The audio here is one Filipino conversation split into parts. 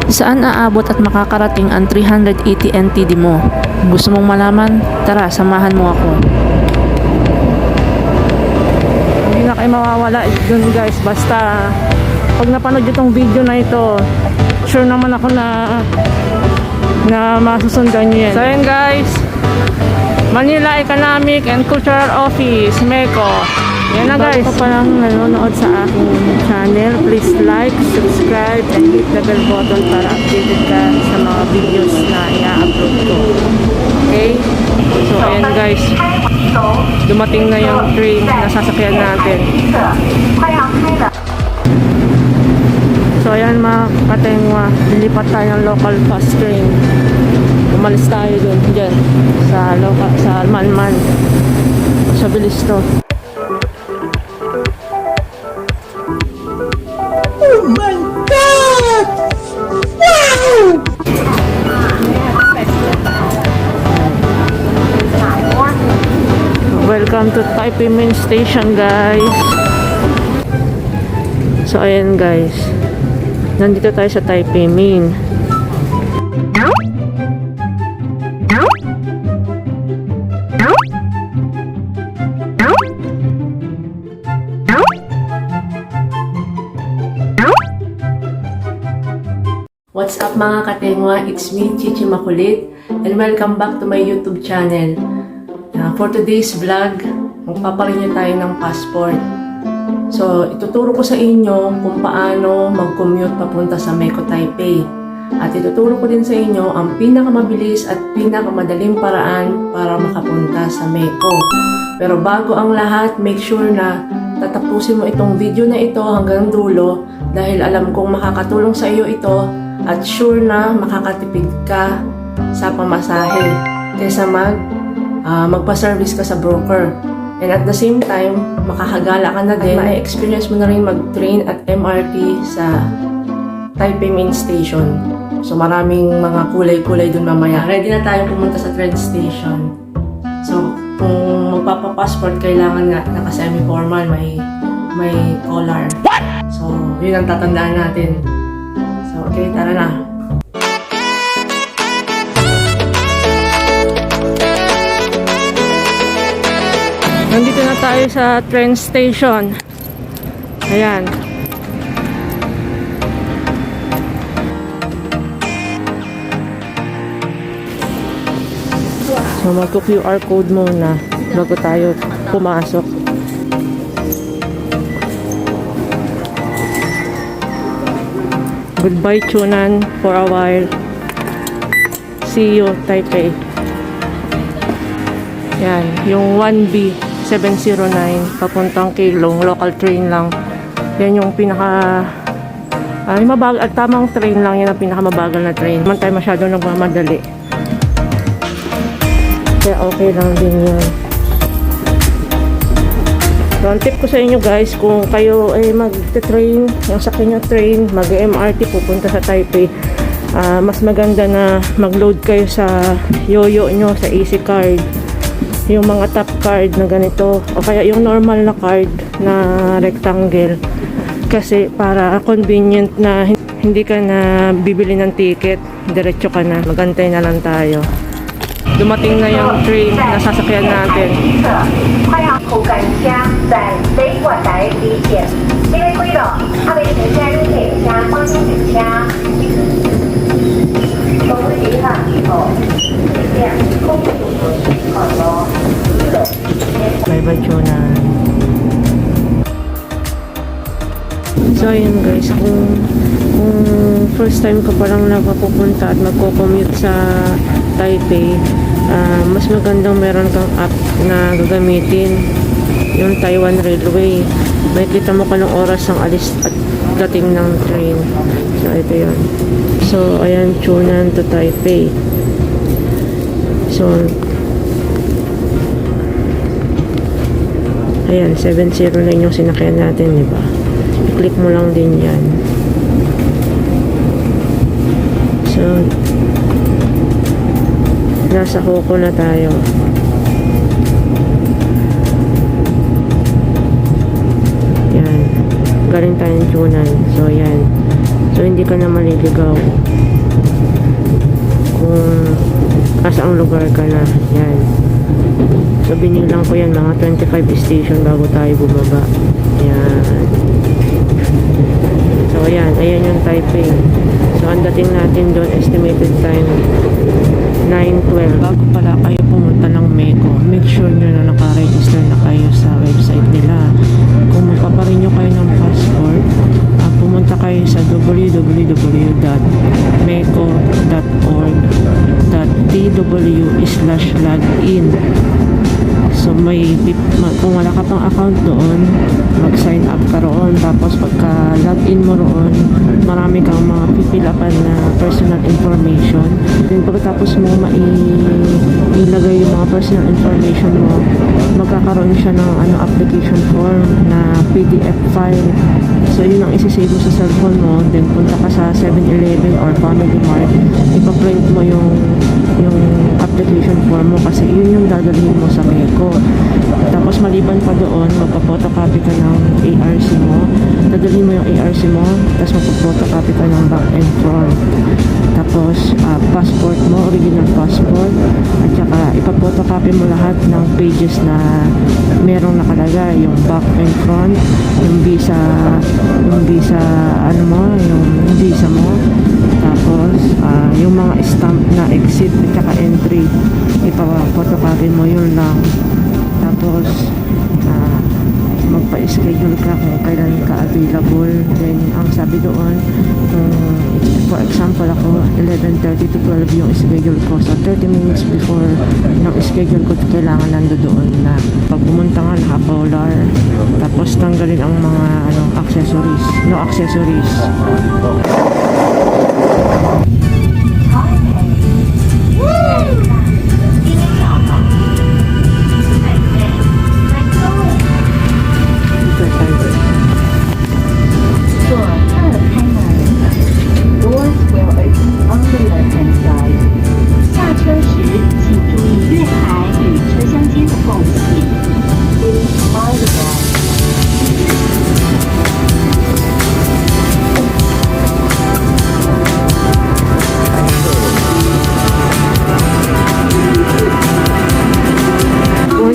Saan aabot at makakarating ang 380 NTD mo? Gusto mong malaman? Tara, samahan mo ako. Hindi na kayo mawawala dun guys. Basta pag napanood itong video na ito, sure naman ako na masusundan nyo yan. So yun guys, Manila Economic and Cultural Office, MECO. Yan na guys. Kung pa lang nanonood sa aking channel, please like, subscribe, and hit the bell button para updated ka sa mga videos na i-upload ko. Okay? So ayan guys, dumating na yung train na sasakyan natin. So ayan mga katengwa, lilipat tayo ng local bus train. Umalis tayo dyan sa Manman. Sa bilis to. Oh my God! Wow! Welcome to Taipei Main Station guys. So ayan guys, nandito tayo sa Taipei Main. What's up mga katengwa? It's me, Chichi Makulit, and welcome back to my YouTube channel. For today's vlog, magpaparenew tayo ng passport. So, ituturo ko sa inyo kung paano mag-commute papunta sa MECO Taipei. At ituturo ko din sa inyo ang pinakamabilis at pinakamadaling paraan para makapunta sa MECO. Pero bago ang lahat, make sure na tatapusin mo itong video na ito hanggang dulo dahil alam kong makakatulong sa iyo ito at sure na makakatipid ka sa pamasahe kaysa magpa-service ka sa broker. And at the same time, makakagala ka na din. Ma-experience mo na rin mag-train at MRT sa Taipei Main Station. So maraming mga kulay-kulay dun mamaya. Ready na tayo pumunta sa train station. So kung magpapa-passport, kailangan nga naka-semi-formal, may collar. So yun ang tatandaan natin. So okay, tara na. Nandito na tayo sa train station. Ayan. So mag-QR code muna bago tayo pumasok. Goodbye Chunan for a while. See you Taipei. Yan, yung 1B 709 papuntang Keelung, local train lang. Yan yung mabagal at tamang train lang, yan ang pinakamabagal na train. Naman tayo masyadong nagmamadali. Kaya okay lang din yun. So, ang tip ko sa inyo guys, kung kayo ay mag-train, yung sakyan nyo train, mag-MRT pupunta sa Taipei, mas maganda na mag-load kayo sa yoyo nyo, sa easy card. Yung mga top card na ganito, o kaya yung normal na card na rectangle. Kasi para convenient na hindi ka na bibili ng ticket, diretso ka na, magantay na lang tayo. Dumating na yung train na sasakyan natin. May badyo na. So ayun guys, kung first time ka parang nagpapupunta at magko-commute sa Taipei, mas magandang meron kang app na gagamitin, yung Taiwan Railway. Makikita mo ka ng oras ng alis at dating ng train. So ito yun. So ayan, Chunan to Taipei. So ayan, 709 yung sinakyan natin, diba? I-click mo lang din yan. So nasa Hoko na tayo. Yan, galing tayong Chunan. So yan, So, hindi ka na maliligaw kung asaang lugar ka na. Yan. So, binilang ko yan, mga 25 station bago tayo bumaba. Yan. So, ayan. Ayan yung Taipei. So, ang dating natin doon, estimated time 9:12. Bago pala kayo pumunta ng Meko, make sure nyo na naka-register na kayo sa website nila. Kung magpaparenew kayo ng passport, pumunta kayo sa www.meco.org.tw/login. So kung wala ka pang account doon, mag-sign up ka roon. Tapos pagka login mo roon, marami kang mga pipilapan na personal information. Then pagkatapos mo ilagay yung mga personal information mo, magkakaroon siya ng application form na PDF file. So yun ang isi-save mo sa cellphone mo. Then punta ka sa 7-Eleven or Family Mart, ipa-print mo yung application form mo kasi yun yung dadalhin mo sa Meko. Tapos maliban pa doon, magpa-photocopy ka ng ARC mo. Dadalhin mo yung ARC mo, tapos magpa-photocopy ka ng back and front. Tapos passport mo, original passport, at saka ipa-photocopy mo lahat ng pages na merong nakalagay, yung back and front, yung visa mo, tapos yung mga stamp na exit at saka entry, ipa-photocopy mo yun lang. Tapos magpa-schedule ka kung kailan ka available. Then ang sabi doon, for example ako 11:30 to 12 yung schedule ko, so 30 minutes before ng schedule ko kailangan nandoon na. Pag pumunta nga, naka-polar, tapos tanggalin ang mga accessories, no accessories.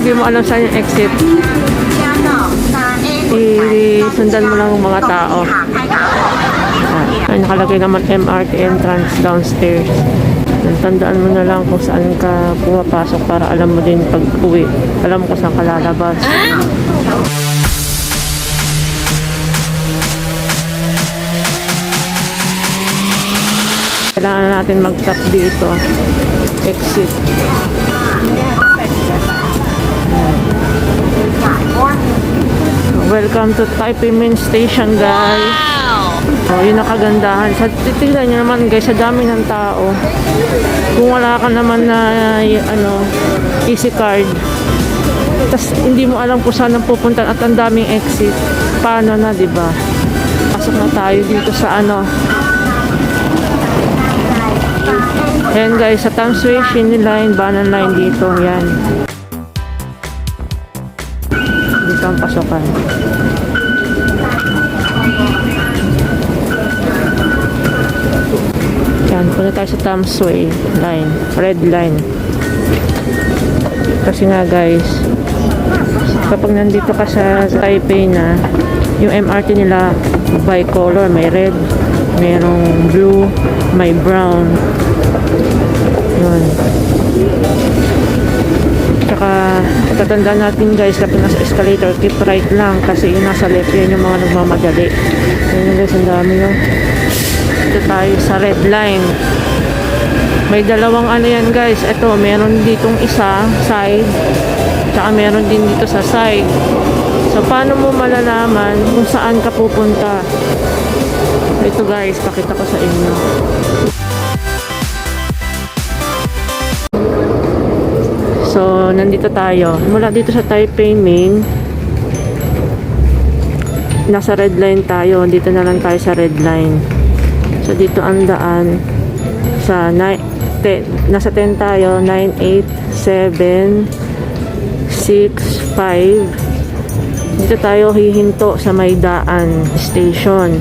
Hindi mo alam saan yung exit, sundan mo lang yung mga tao. Ay, nakalagay naman MRT entrance downstairs. Tandaan mo na lang kung saan ka pumapasok para alam mo din pag uwi. Alam mo kung saan ka lalabas. Kailangan natin mag-tap dito. Exit. Welcome to Taipei Main Station, guys. Oh, yun nakagandahan. Tignan nyo naman, guys, sa dami ng tao. Kung wala ka naman na easy card, tas hindi mo alam kung saan ang pupunta at ang daming exit, paano na, diba? Pasok na tayo dito sa Ayan, guys, sa Tamsui, Shin Line, Banan Line dito. Yan. Dito ang pasokan. Yan, punta tayo sa Tamsui line, red line. Kasi nga, guys, kapag nandito ka sa Taipei na, yung MRT nila bicolor, may red, mayroong blue, may brown. Yun. Tsaka tatandaan natin, guys, kapag nasa escalator, keep right lang kasi yung nasa left, yan yung mga nagmamadali. Yun, guys, ang dami yun. Dito tayo sa red line. May dalawang yan, guys. Ito, meron ditong isa side, tsaka meron din dito sa side. So paano mo malalaman kung saan ka pupunta? Ito, guys, pakita ko sa inyo. So nandito tayo mula dito sa Taipei Main. Nasa red line tayo, dito na lang tayo sa red line. So dito ang daan sa nasa 10 tayo, 9, 8, 7, 6, 5. Dito tayo hihinto sa may daan station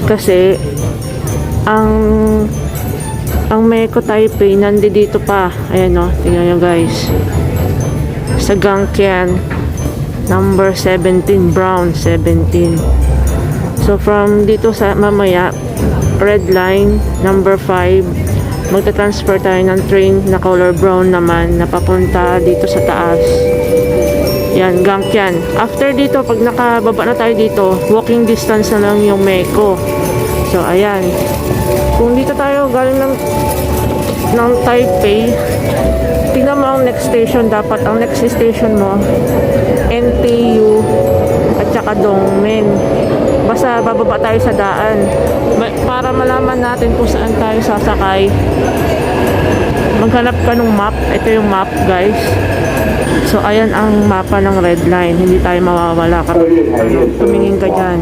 kasi ang Meko Taipei nandito pa. Ayan o, tingnan nyo guys. Sa Gangkian, number 17, brown 17. So from dito sa mamaya, red line, number 5, magta-transfer tayo ng train na color brown naman na papunta dito sa taas. Yan, Gangkian. After dito, pag nakababa na tayo dito, walking distance na lang yung Meko. So, ayan. Kung dito tayo galing ng Taipei, tingnan mo ang next station. Dapat ang next station mo, NTU at saka Dongmen. Basta bababa tayo sa daan. Para malaman natin kung saan tayo sasakay, maghanap ka ng map. Ito yung map, guys. So, ayan ang mapa ng red line. Hindi tayo mawawala kapag tumingin ka dyan.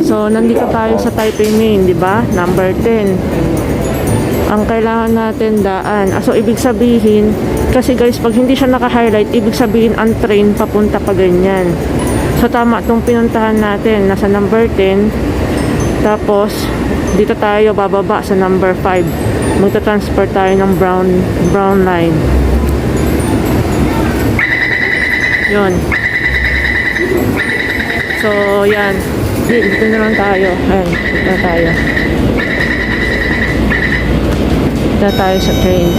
So, nandito tayo sa Taipei Main, di ba? Number 10. Ang kailangan natin daan. So, ibig sabihin, kasi guys, pag hindi siya naka-highlight, ibig sabihin ang train papunta pa ganyan. So, tama itong pinuntahan natin. Nasa number 10. Tapos, dito tayo bababa sa number 5. Magta-transfer tayo ng brown line. Yun. So, yan. Dito na lang tayo. Ayan, dito na tayo. Dito na tayo sa train.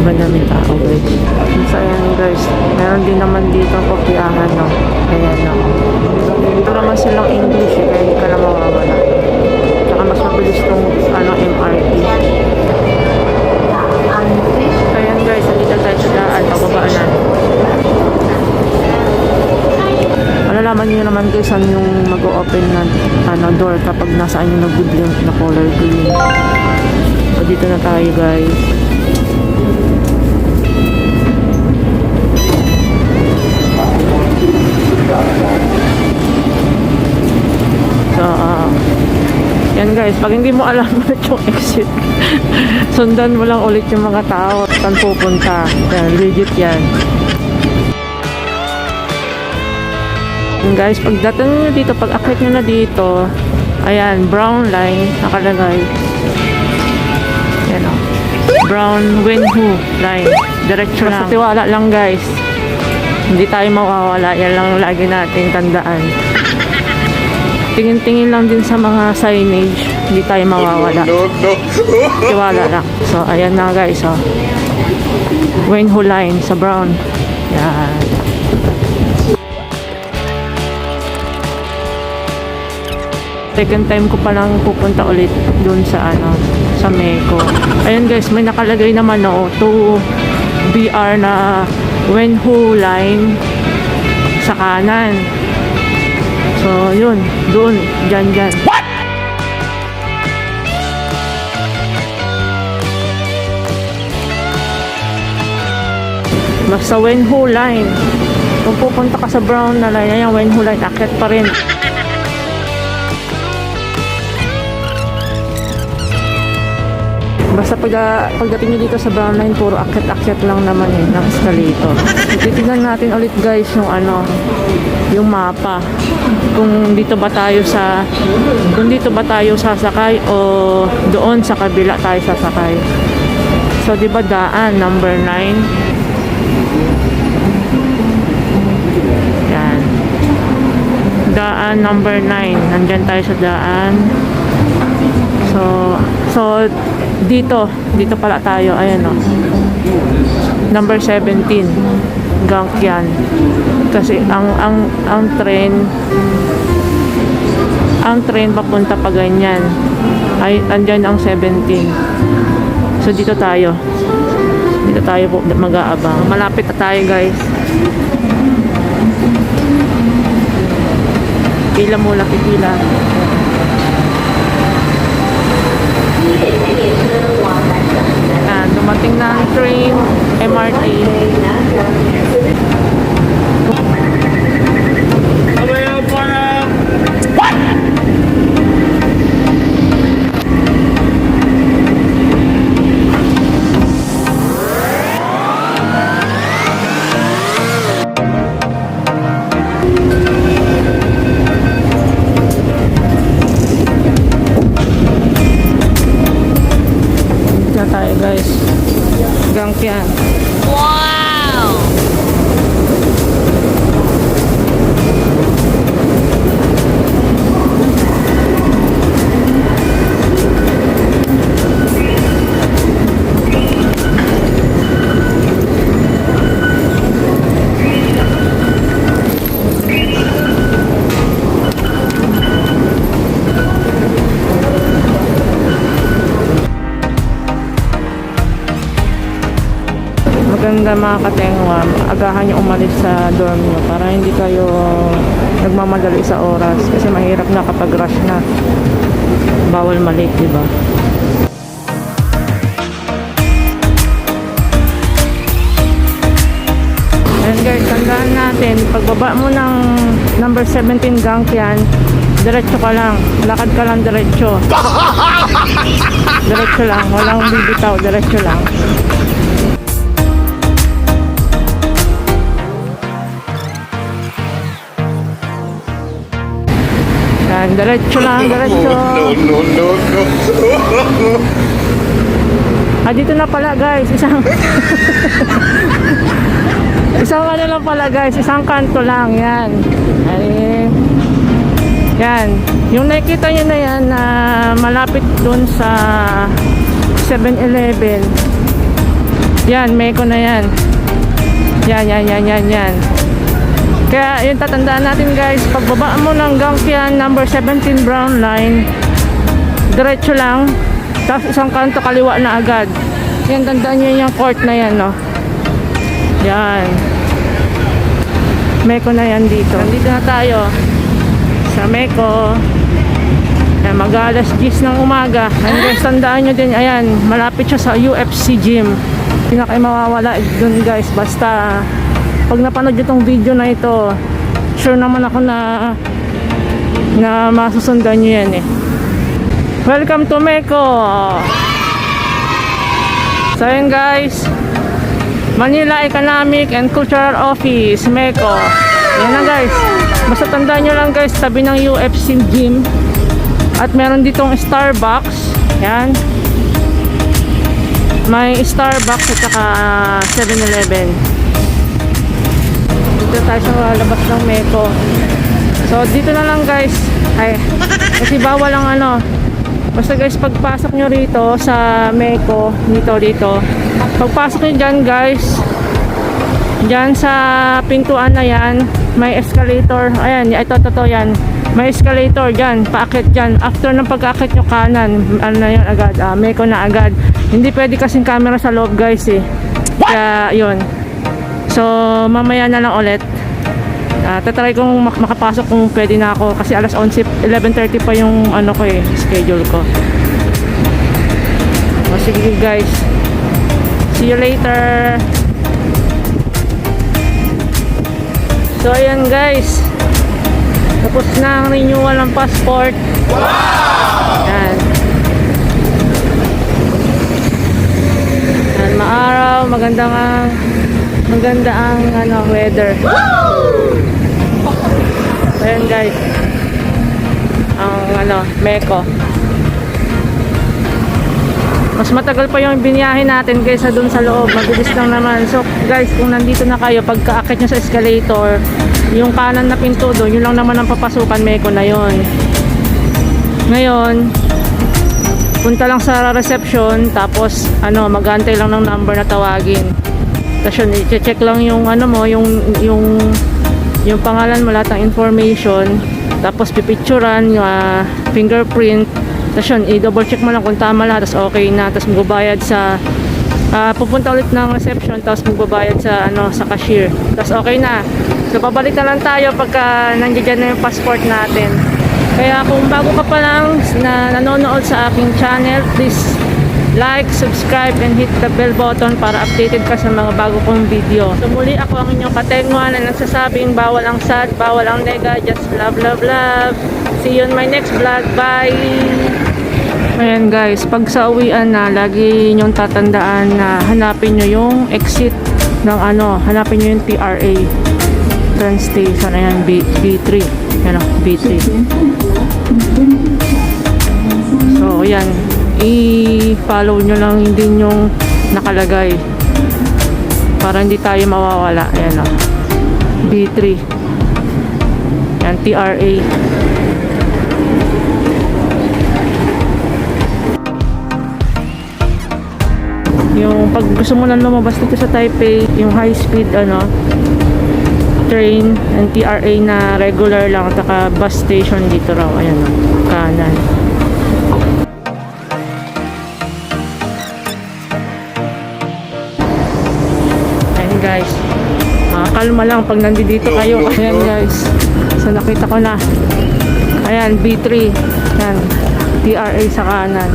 Madaming tao, guys. So, ayan, guys. Meron din naman dito ang kopyahan, no? Ayan, no? Dito naman silang English, kaya hindi ka na mawawala. Saka mas mabilis tong, MRT. Ayan, guys. Nandito tayo sa daan. Pababaan na. Malalaman nyo naman, guys, saan yung mag-o-open na door kapag nasaan yung nag-blink na color green. So, dito na tayo, guys. So, yan guys, pag hindi mo alam yung exit, sundan mo lang ulit yung mga tao at saan pupunta. Yan, legit yan. Yan guys, pagdating nyo dito, pag akit nyo na dito, ayan, brown line, nakalagay. Yan o. Brown Wenhu line. Diretso lang. Basta tiwala lang guys. Hindi tayo mawawala. Yan lang lagi nating tandaan. Tingin-tingin lang din sa mga signage. Hindi tayo mawawala. Tiwala lang. So, ayan na guys. Oh. Wenhu line sa brown. Yan. Second time ko palang pupunta ulit dun sa sa Meko. Ayan guys, may nakalagay naman to BR na Wenhu line sa kanan. So, yun. Doon. Dyan. What? Basta Wenhu line. Kung pupunta ka sa brown na line, ayan, Wenhu line, akit pa rin. Basta pagdating nyo dito sa brown line, puro akyat-akyat lang naman ng escalator. Titignan natin ulit guys yung mapa. Kung dito ba tayo sasakay o doon sa kabila tayo sasakay. So, di ba daan, number 9? Yan. Daan, number 9. Nandyan tayo sa daan. So dito pala tayo, ayan number 17, Gangkian. Kasi ang train papunta pa ganyan. Ay, andyan ang 17. So dito tayo po mag-aabang. Malapit na tayo guys. Pila muna, pipila. Dumating na ang train, MRT. maganda mga katengwa, agahan nyo umalis sa dorm nyo para hindi kayo nagmamadali sa oras kasi mahirap na kapag rush na. Bawal malik, diba? Ayan guys, tandaan natin, pagbaba mo ng number 17 Gangtian, diretso ka lang, lakad ka lang diretso. Diretso lang, walang bibitaw, diretso lang. Yan, diretso lang, diretso. Dito na pala guys, isang isang ano lang pala guys, isang kanto lang, yan. Ay, yan, yung nakikita nyo na yan na malapit dun sa 7-Eleven. Yan, Meko na yan. Yan. Kaya yun, tatandaan natin guys, pagbaba mo ng Gangtian number 17 Brown Line, diretso lang, tapos isang kanto kaliwa na agad. Yan, tandaan nyo yung court na yan, no? Yan, Meko na yan dito. Nandito na tayo sa Meko. Ayan, mag-alas 10 ng umaga. And guys, tandaan nyo din, ayan, malapit siya sa UFC gym. Hindi na kayo mawawala dun guys, basta pag napanood nyo tong video na ito, sure naman ako na masusundan nyo yan eh. Welcome to Meko! So yun guys, Manila Economic and Cultural Office, Meko. Yan na guys, basta tandaan nyo lang guys, tabi ng UFC gym. At meron ditong Starbucks. Yan, may Starbucks at saka 7-Eleven. Dito tayo sa labas ng Meko. So dito na lang guys. Ay, kasi bawal ang ano. Basta guys, pagpasok nyo rito sa Meko, dito. Pagpasok nyo dyan guys, dyan sa pintuan na yan, may escalator. Ayan, ito yan. May escalator dyan, paakit dyan. After ng pag-akit nyo kanan, ano na yun agad, Meko na agad. Hindi pwede kasing camera sa loob guys eh. Kaya yun. So mamaya na lang ulit. Tatry kong makapasok kung pwede na ako kasi alas 11:30 pa yung ano ko eh, schedule ko. O sige guys, see you later. So ayan guys, tapos na ang renewal ng passport. Yan. Yan, maaraw, maganda ang ano, weather. Ayan guys, ang ano, Meko. Mas matagal pa yung biniyahe natin kaysa dun sa loob, mabilis lang naman. So guys, kung nandito na kayo, pagka-akit nyo sa escalator, yung kanan na pinto doon, yun lang naman ang papasukan, Meko na yun. Ngayon, punta lang sa reception, tapos ano, mag-aantay lang ng number na tawagin. Tapos yun, i-check lang yung ano mo, yung pangalan mo, lahat ng information, tapos pipicturan, fingerprint, tapos yun, i-double check mo lang kung tama lahat, tapos okay na, tapos magbabayad sa pupunta ulit ng reception, tapos magbabayad sa ano, sa cashier, tapos okay na. So pabalik na lang tayo pagka nandiyan na yung passport natin. Kaya kung bago ka pa lang na nanonood sa aking channel, please like, subscribe, and hit the bell button para updated ka sa mga bago kong video. So muli, ako ang inyong katengwa na nagsasabing bawal ang sad, bawal ang nega, just love, love, love. See you in my next vlog. Bye! Ayan guys, pag sa uwian na, lagi nyong tatandaan na hanapin nyo yung exit ng ano, hanapin nyo yung TRA train station. Ayan, B3. Ayan o, B3. So ayan, i-follow nyo lang din yung nakalagay para hindi tayo mawawala. Ayan o, B3. Ayan, TRA. Yung pag gusto mo nang lumabas dito sa Taipei, yung high speed ano train and TRA na regular lang, saka bus station dito raw. Ayan o, kanan. kumalma lang pag nandito kayo. Ayan guys. So nakita ko na. Ayan, B3. Ayan. TRA sa kanan.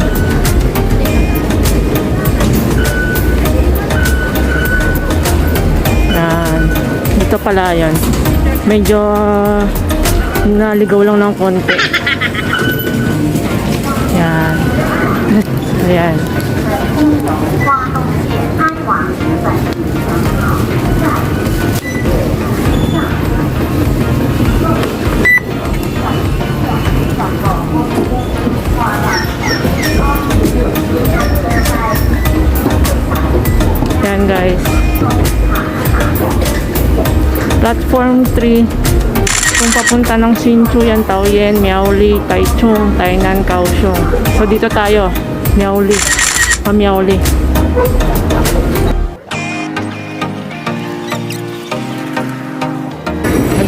Ayan. Dito pala yan. Medyo naligaw lang ng konti. Ayan. Ayan. Yan guys. Platform 3. Kung papunta ng Hsinchu, Taoyuan, Miaoli, Taichung, Tainan, Kaohsiung. So dito tayo. Miaoli. Miaoli.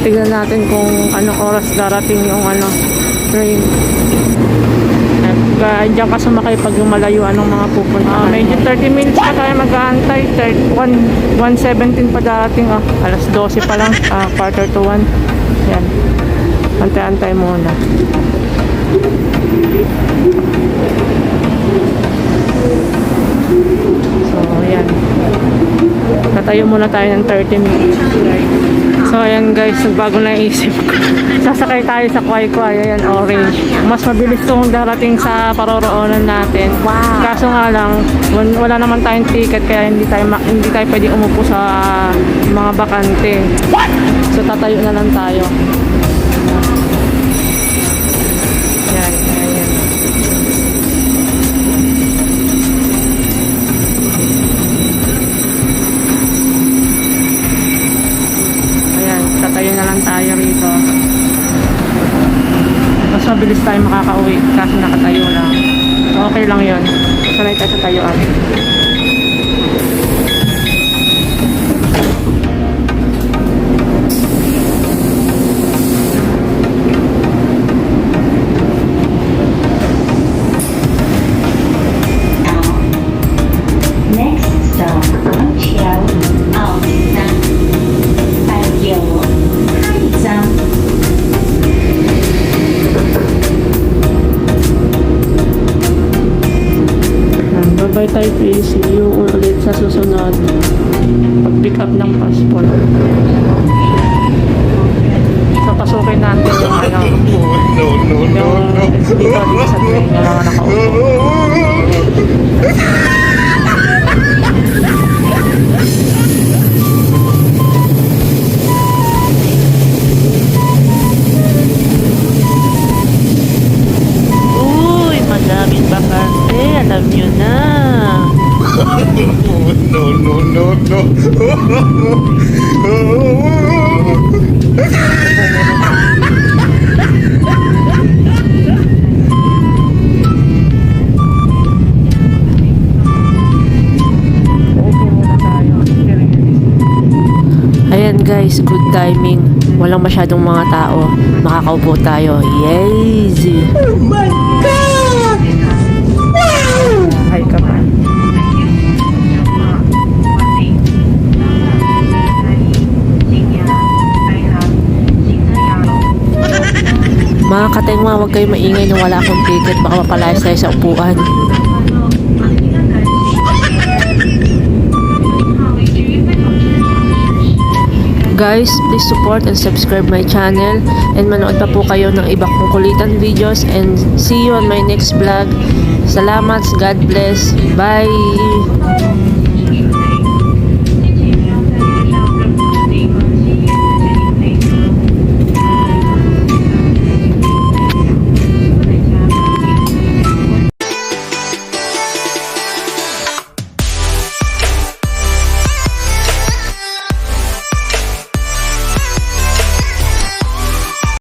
Tignan natin kung anong oras darating yung train. Diyan ka sumakay pag lumalayuan ng mga pupunta. Medyo 30 minutes pa tayo mag-aantay. 1:17 pa darating. Alas 12 pa lang. Quarter to 1. Yan. Antay-antay muna. So, yan. Tatayo muna tayo ng 30 minutes. So, ayan guys, nagbago na isip ko. Sasakay tayo sa Kwai-Kwai, ayan, orange. Mas mabilis itong darating sa paroroonan natin. Wow. Kaso nga lang, wala naman tayong ticket, kaya hindi tayo pwede umupo sa mga bakante. So, tatayo na lang tayo. Ayan, ayan. Tatayo na lang tayo rito. Mas mabilis tayo makakauwi kasi nakatayo lang. Okay lang yun. Sanay tayo sa tayuan. Next stop, Chiao, Aosan. Bye Taipei, see you ulit sa susunod pag-pick up ng passport. So pasukin natin yung dito sa train na lang nakaupo. Uy, madaming bakante, alam nyo na. Ayan guys, good timing. Walang masyadong mga tao. Makakaupo tayo. Yay! Oh my God! Wow! Hi ka pa. Mga katengwa, huwag kayo maingay nung wala akong ticket. Baka mapalayas tayo sa upuan. Guys, please support and subscribe my channel. And manood pa po kayo ng iba kong kulitan videos. And see you on my next vlog. Salamat, God bless. Bye!